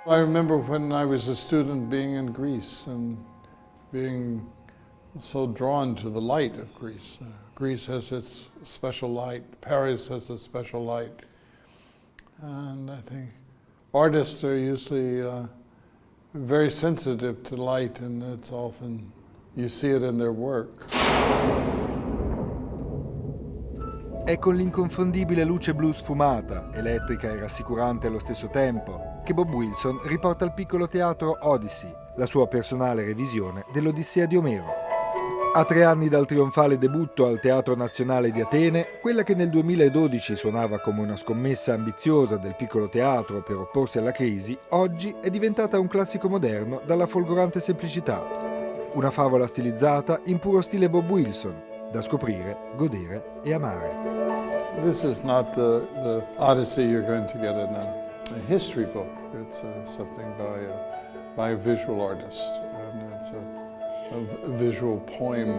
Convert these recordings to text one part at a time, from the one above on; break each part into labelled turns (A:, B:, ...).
A: I remember when I was a student being in Greece and being so drawn to the light of Greece. Greece has its special light, Paris has a special light. And I think artists are usually very sensitive to light, and it's often, you see it in their work.
B: È con l'inconfondibile luce blu sfumata, elettrica e rassicurante allo stesso tempo, che Bob Wilson riporta al Piccolo Teatro Odyssey, la sua personale revisione dell'Odissea di Omero. A 3 anni dal trionfale debutto al Teatro Nazionale di Atene, quella che nel 2012 suonava come una scommessa ambiziosa del piccolo teatro per opporsi alla crisi, oggi è diventata un classico moderno dalla folgorante semplicità. Una favola stilizzata in puro stile Bob Wilson, da scoprire, godere e amare.
A: This is not the Odyssey you're going to get in a history book. It's something by a visual artist, and it's a visual poem.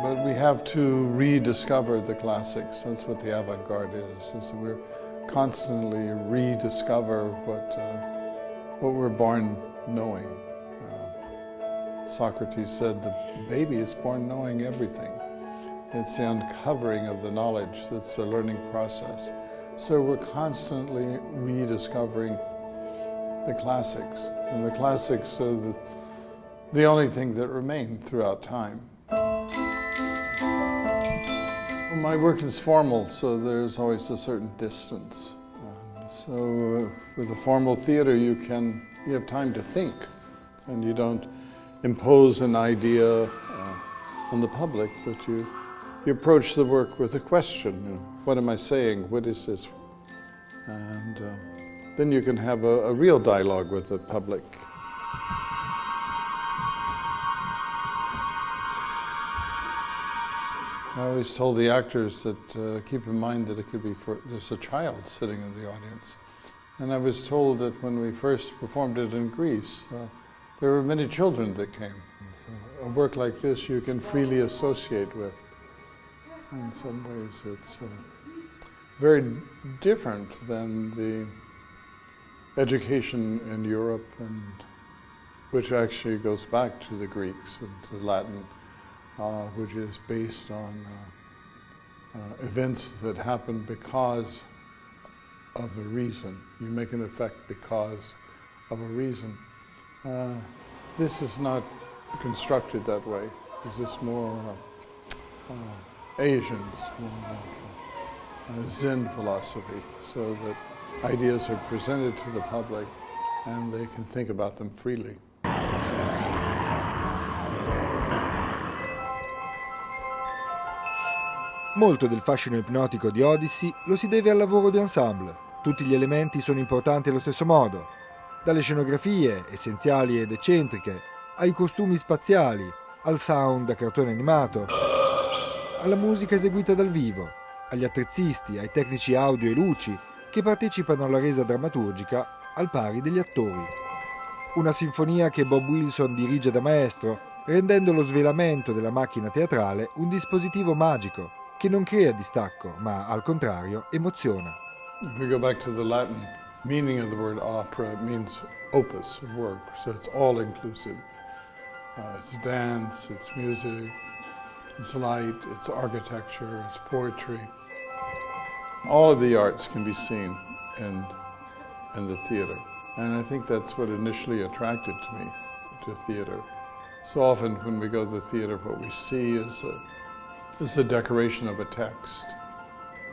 A: But we have to rediscover the classics. That's what the avant-garde is we're constantly rediscover what we're born knowing. Socrates said the baby is born knowing everything. It's the uncovering of the knowledge that's the learning process. So we're constantly rediscovering the classics. And the classics are the only thing that remain throughout time. My work is formal, so there's always a certain distance. So with a formal theater, you have time to think, and you don't impose an idea on the public, but you approach the work with a question. What am I saying? What is this? And then you can have a real dialogue with the public. I always told the actors that keep in mind that it could be there's a child sitting in the audience. And I was told that when we first performed it in Greece, there were many children that came. So a work like this you can freely associate with. In some ways it's very different than the education in Europe, and which actually goes back to the Greeks and to Latin, which is based on events that happen because of a reason. You make an effect because of a reason. This is not constructed that way. This is more Asians, more like Zen philosophy, so that ideas are presented to the public and they can think about them freely.
B: Molto del fascino ipnotico di Odyssey lo si deve al lavoro di ensemble. Tutti gli elementi sono importanti allo stesso modo, dalle scenografie, essenziali ed eccentriche, ai costumi spaziali, al sound da cartone animato, alla musica eseguita dal vivo, agli attrezzisti, ai tecnici audio e luci che partecipano alla resa drammaturgica al pari degli attori. Una sinfonia che Bob Wilson dirige da maestro, rendendo lo svelamento della macchina teatrale un dispositivo magico che non crea distacco, ma al contrario emoziona.
A: If we go back to the Latin meaning of the word opera, it means opus, work, so it's all inclusive. It's dance, it's music, it's light, it's architecture, it's poetry. All of the arts can be seen in the theater. And I think that's what initially attracted me to theater. So often when we go to the theater, what we see is a decoration of a text.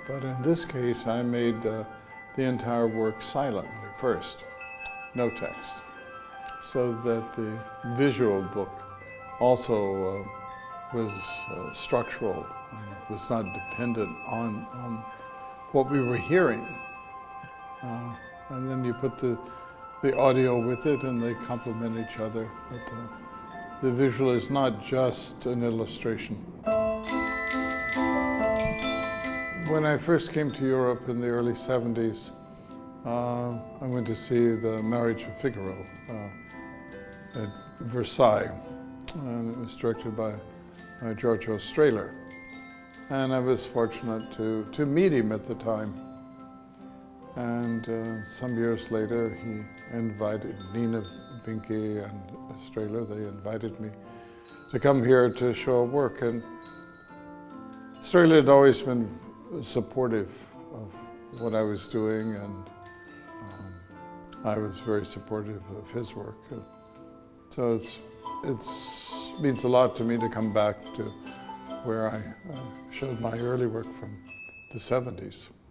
A: But in this case, I made the entire work silently first, no text, so that the visual book also was structural and was not dependent on what we were hearing. And then you put the audio with it and they complement each other. But the visual is not just an illustration. When I first came to Europe in the early 70s, I went to see The Marriage of Figaro at Versailles. And it was directed by Giorgio Strehler. And I was fortunate to meet him at the time. And some years later, he invited Nina Vinke and Australia, they invited me to come here to show work. And Australia had always been supportive of what I was doing, and I was very supportive of his work. So it means a lot to me to come back to where I showed my early work from the 70s.